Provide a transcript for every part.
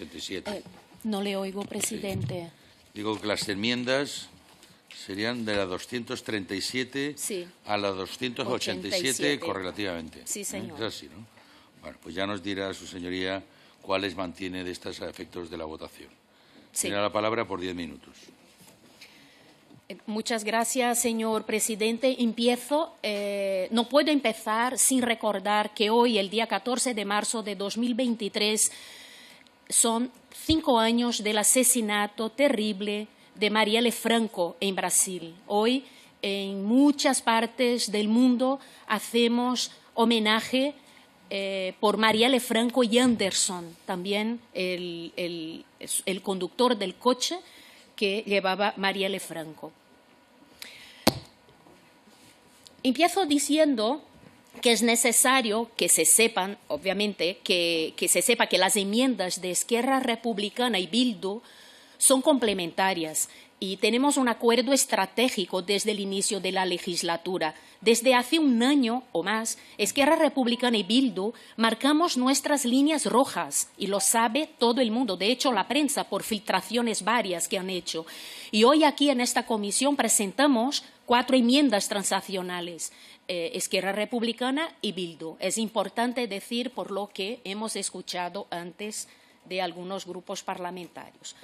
87. No le oigo, presidente. Sí. Digo que las enmiendas serían de la 237 sí. a la 287 correlativamente. Sí, señor. Es así, ¿no? Bueno, pues ya nos dirá su señoría cuáles mantiene de estos efectos de la votación. Sí. Tiene la palabra por 10 minutos. Muchas gracias, señor presidente. No puedo empezar sin recordar que hoy, el día 14 de marzo de 2023, son 5 años del asesinato terrible de Marielle Franco en Brasil. Hoy, en muchas partes del mundo, hacemos homenaje por Marielle Franco y Anderson, también el conductor del coche que llevaba Marielle Franco. Empiezo diciendo que es necesario que se sepan, obviamente, que se sepa que las enmiendas de Esquerra Republicana y Bildu son complementarias y tenemos un acuerdo estratégico desde el inicio de la legislatura. Desde hace un año o más, Esquerra Republicana y Bildu marcamos nuestras líneas rojas y lo sabe todo el mundo. De hecho, la prensa, por filtraciones varias que han hecho. Y hoy aquí en esta comisión presentamos 4 enmiendas transaccionales. Esquerra Republicana y Bildu. Es importante decir por lo que hemos escuchado antes de algunos grupos parlamentarios.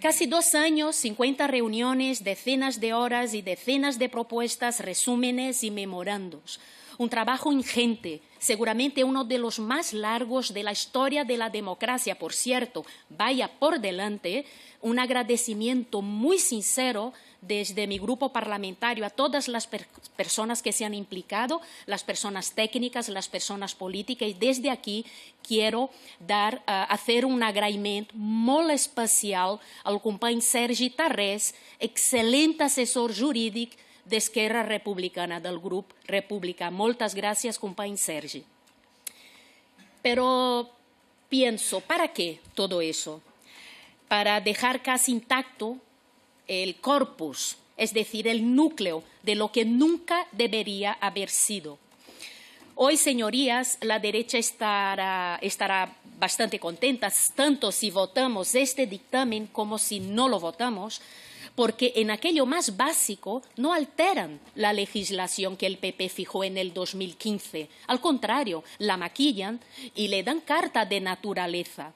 Casi 2 años, 50 reuniones, decenas de horas y decenas de propuestas, resúmenes y memorandos. Un trabajo ingente, seguramente uno de los más largos de la historia de la democracia. Por cierto, vaya por delante un agradecimiento muy sincero desde mi grupo parlamentario a todas las personas que se han implicado, las personas técnicas, las personas políticas, y desde aquí quiero hacer un agraïment molt especial al company Sergi Tarrés, excel·lent assessor jurídic d'Esquerra Republicana, del grup República. Moltes gràcies, company Sergi. Pero pienso, ¿para qué todo eso? Para dejar casi intacto el corpus, es decir, el núcleo de lo que nunca debería haber sido. Hoy, señorías, la derecha estará bastante contenta, tanto si votamos este dictamen como si no lo votamos, porque en aquello más básico no alteran la legislación que el PP fijó en el 2015. Al contrario, la maquillan y le dan carta de naturaleza.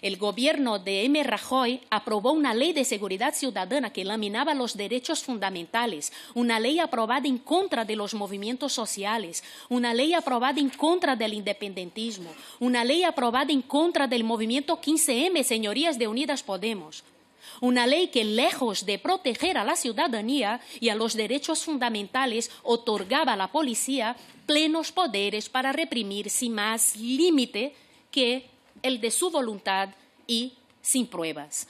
El gobierno de M. Rajoy aprobó una ley de seguridad ciudadana que laminaba los derechos fundamentales, una ley aprobada en contra de los movimientos sociales, una ley aprobada en contra del independentismo, una ley aprobada en contra del movimiento 15M, señorías de Unidas Podemos. Una ley que, lejos de proteger a la ciudadanía y a los derechos fundamentales, otorgaba a la policía plenos poderes para reprimir sin más límite que el de su voluntad y sin pruebas.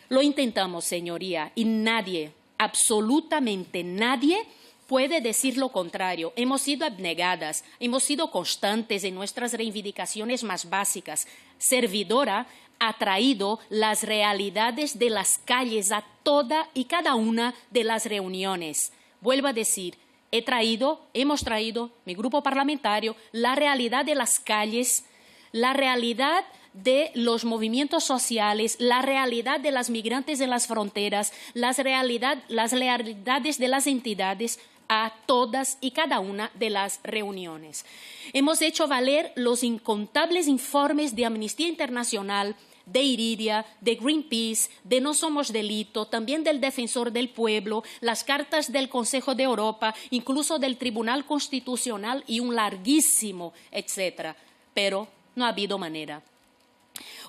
Lo intentamos, señoría, y nadie, absolutamente nadie, puede decir lo contrario. Hemos sido abnegadas, hemos sido constantes en nuestras reivindicaciones más básicas. Servidora ha traído las realidades de las calles a toda y cada una de las reuniones. Vuelvo a decir, hemos traído, mi grupo parlamentario, la realidad de las calles, la realidad de los movimientos sociales, la realidad de las migrantes en las fronteras, las realidades de las entidades a todas y cada una de las reuniones. Hemos hecho valer los incontables informes de Amnistía Internacional, de Iridia, de Greenpeace, de No Somos Delito, también del Defensor del Pueblo, las cartas del Consejo de Europa, incluso del Tribunal Constitucional y un larguísimo etcétera. Pero no ha habido manera.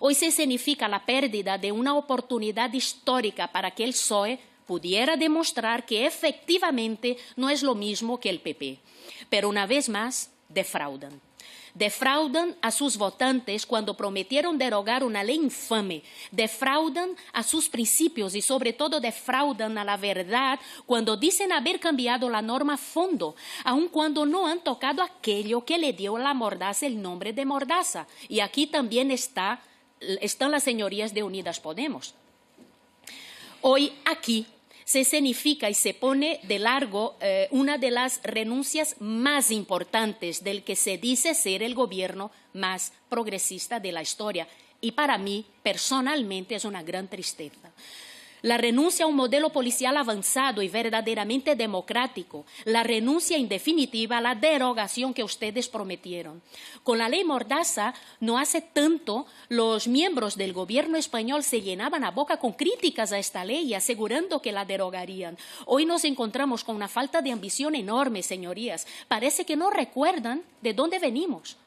Hoy se significa la pérdida de una oportunidad histórica para que el PSOE pudiera demostrar que efectivamente no es lo mismo que el PP. Pero una vez más, defraudan. Defraudan a sus votantes cuando prometieron derogar una ley infame. Defraudan a sus principios y, sobre todo, defraudan a la verdad cuando dicen haber cambiado la norma a fondo, aun cuando no han tocado aquello que le dio a la mordaza el nombre de mordaza. Y aquí también están las señorías de Unidas Podemos. Hoy aquí se escenifica y se pone de largo una de las renuncias más importantes del que se dice ser el gobierno más progresista de la historia. y para mí, personalmente, es una gran tristeza. La renuncia a un modelo policial avanzado y verdaderamente democrático. La renuncia, en definitiva, a la derogación que ustedes prometieron. Con la ley Mordaza, no hace tanto, los miembros del gobierno español se llenaban la boca con críticas a esta ley, asegurando que la derogarían. Hoy nos encontramos con una falta de ambición enorme, señorías. Parece que no recuerdan de dónde venimos.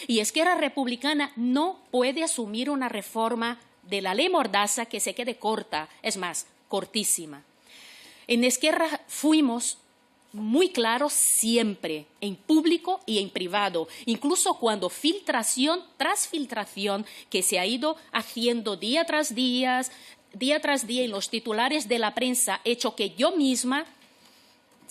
Y Esquerra Republicana no puede asumir una reforma de la ley Mordaza que se quede corta, es más, cortísima. En Esquerra fuimos muy claros siempre, en público y en privado, incluso cuando filtración tras filtración que se ha ido haciendo día tras día en los titulares de la prensa, hecho que yo misma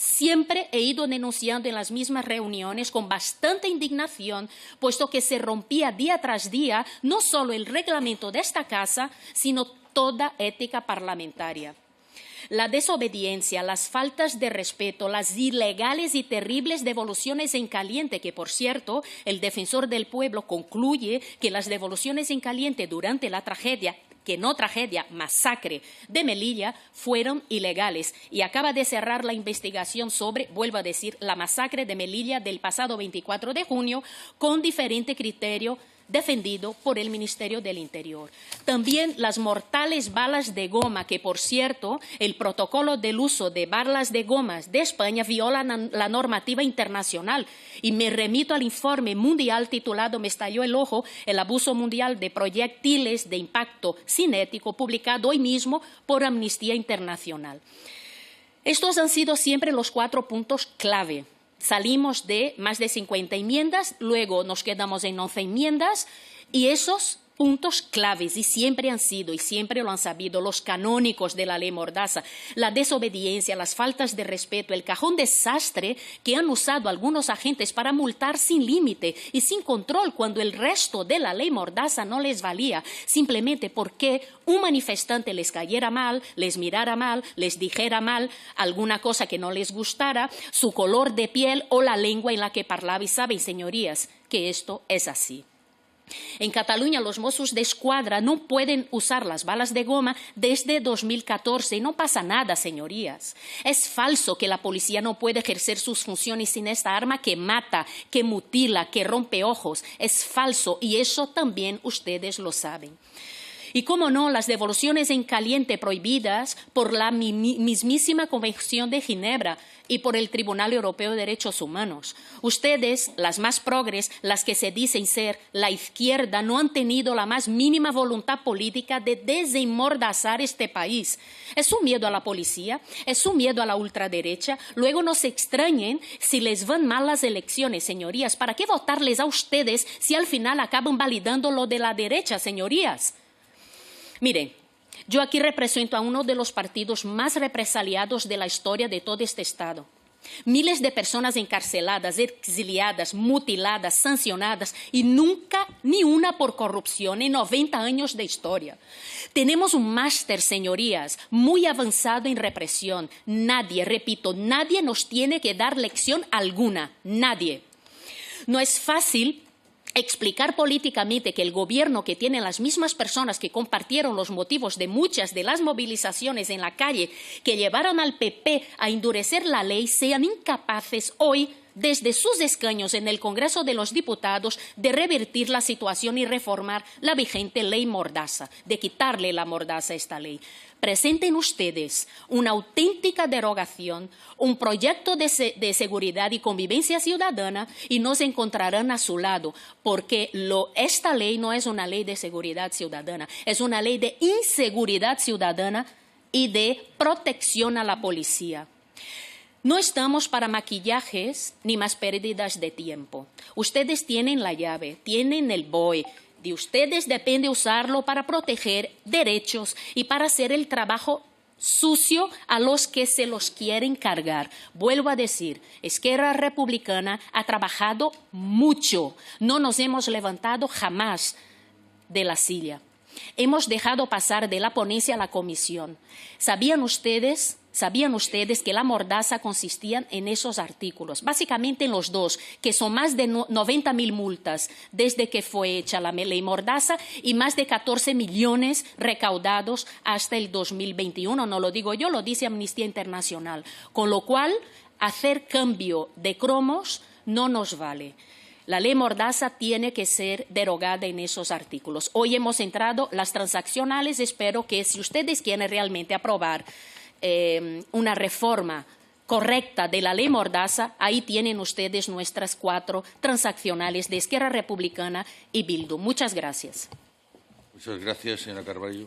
siempre he ido denunciando en las mismas reuniones con bastante indignación, puesto que se rompía día tras día no solo el reglamento de esta casa, sino toda ética parlamentaria. La desobediencia, las faltas de respeto, las ilegales y terribles devoluciones en caliente, que por cierto, el defensor del pueblo concluye que las devoluciones en caliente durante la tragedia, masacre de Melilla, fueron ilegales y acaba de cerrar la investigación sobre, vuelvo a decir, la masacre de Melilla del pasado 24 de junio con diferente criterio defendido por el Ministerio del Interior. También las mortales balas de goma, que por cierto, el protocolo del uso de balas de gomas de España viola la normativa internacional. Y me remito al informe mundial titulado "Me estalló el ojo, el abuso mundial de proyectiles de impacto cinético", publicado hoy mismo por Amnistía Internacional. Estos han sido siempre los 4 puntos clave. Salimos de más de 50 enmiendas, luego nos quedamos en 11 enmiendas y esos puntos claves, y siempre han sido, y siempre lo han sabido, los canónicos de la ley Mordaza, la desobediencia, las faltas de respeto, el cajón desastre que han usado algunos agentes para multar sin límite y sin control cuando el resto de la ley Mordaza no les valía, simplemente porque un manifestante les cayera mal, les mirara mal, les dijera mal alguna cosa que no les gustara, su color de piel o la lengua en la que parlaba. Y saben, señorías, que esto es así. En Cataluña, los Mossos de Escuadra no pueden usar las balas de goma desde 2014 y no pasa nada, señorías. Es falso que la policía no puede ejercer sus funciones sin esta arma que mata, que mutila, que rompe ojos. Es falso y eso también ustedes lo saben. Y, cómo no, las devoluciones en caliente prohibidas por la mismísima Convención de Ginebra y por el Tribunal Europeo de Derechos Humanos. Ustedes, las más progres, las que se dicen ser la izquierda, no han tenido la más mínima voluntad política de desenmordazar este país. Es un miedo a la policía, es un miedo a la ultraderecha. Luego no se extrañen si les van mal las elecciones, señorías. ¿Para qué votarles a ustedes si al final acaban validando lo de la derecha, señorías? Miren, yo aquí represento a uno de los partidos más represaliados de la historia de todo este Estado. Miles de personas encarceladas, exiliadas, mutiladas, sancionadas y nunca ni una por corrupción en 90 años de historia. Tenemos un máster, señorías, muy avanzado en represión. Nadie, repito, nadie nos tiene que dar lección alguna, nadie. No es fácil explicar políticamente que el gobierno, que tiene las mismas personas que compartieron los motivos de muchas de las movilizaciones en la calle que llevaron al PP a endurecer la ley, sean incapaces hoy, desde sus escaños en el Congreso de los Diputados, de revertir la situación y reformar la vigente ley Mordaza, de quitarle la Mordaza a esta ley. Presenten ustedes una auténtica derogación, un proyecto de seguridad y convivencia ciudadana y nos encontrarán a su lado, porque esta ley no es una ley de seguridad ciudadana, es una ley de inseguridad ciudadana y de protección a la policía. No estamos para maquillajes ni más pérdidas de tiempo. Ustedes tienen la llave, tienen el BOE. De ustedes depende usarlo para proteger derechos y para hacer el trabajo sucio a los que se los quieren cargar. Vuelvo a decir, Esquerra Republicana ha trabajado mucho. No nos hemos levantado jamás de la silla. hemos dejado pasar de la ponencia a la comisión. ¿Sabían ustedes que la mordaza consistía en esos artículos? Básicamente en los dos, que son más de 90.000 multas desde que fue hecha la ley mordaza y más de 14 millones recaudados hasta el 2021. No lo digo yo, lo dice Amnistía Internacional. Con lo cual, hacer cambio de cromos no nos vale. La ley mordaza tiene que ser derogada en esos artículos. Hoy hemos entrado las transaccionales. Espero que si ustedes quieren realmente aprobar una reforma correcta de la ley mordaza, ahí tienen ustedes nuestras 4 transaccionales de Esquerra Republicana y Bildu. Muchas gracias. Muchas gracias, señora Carballo.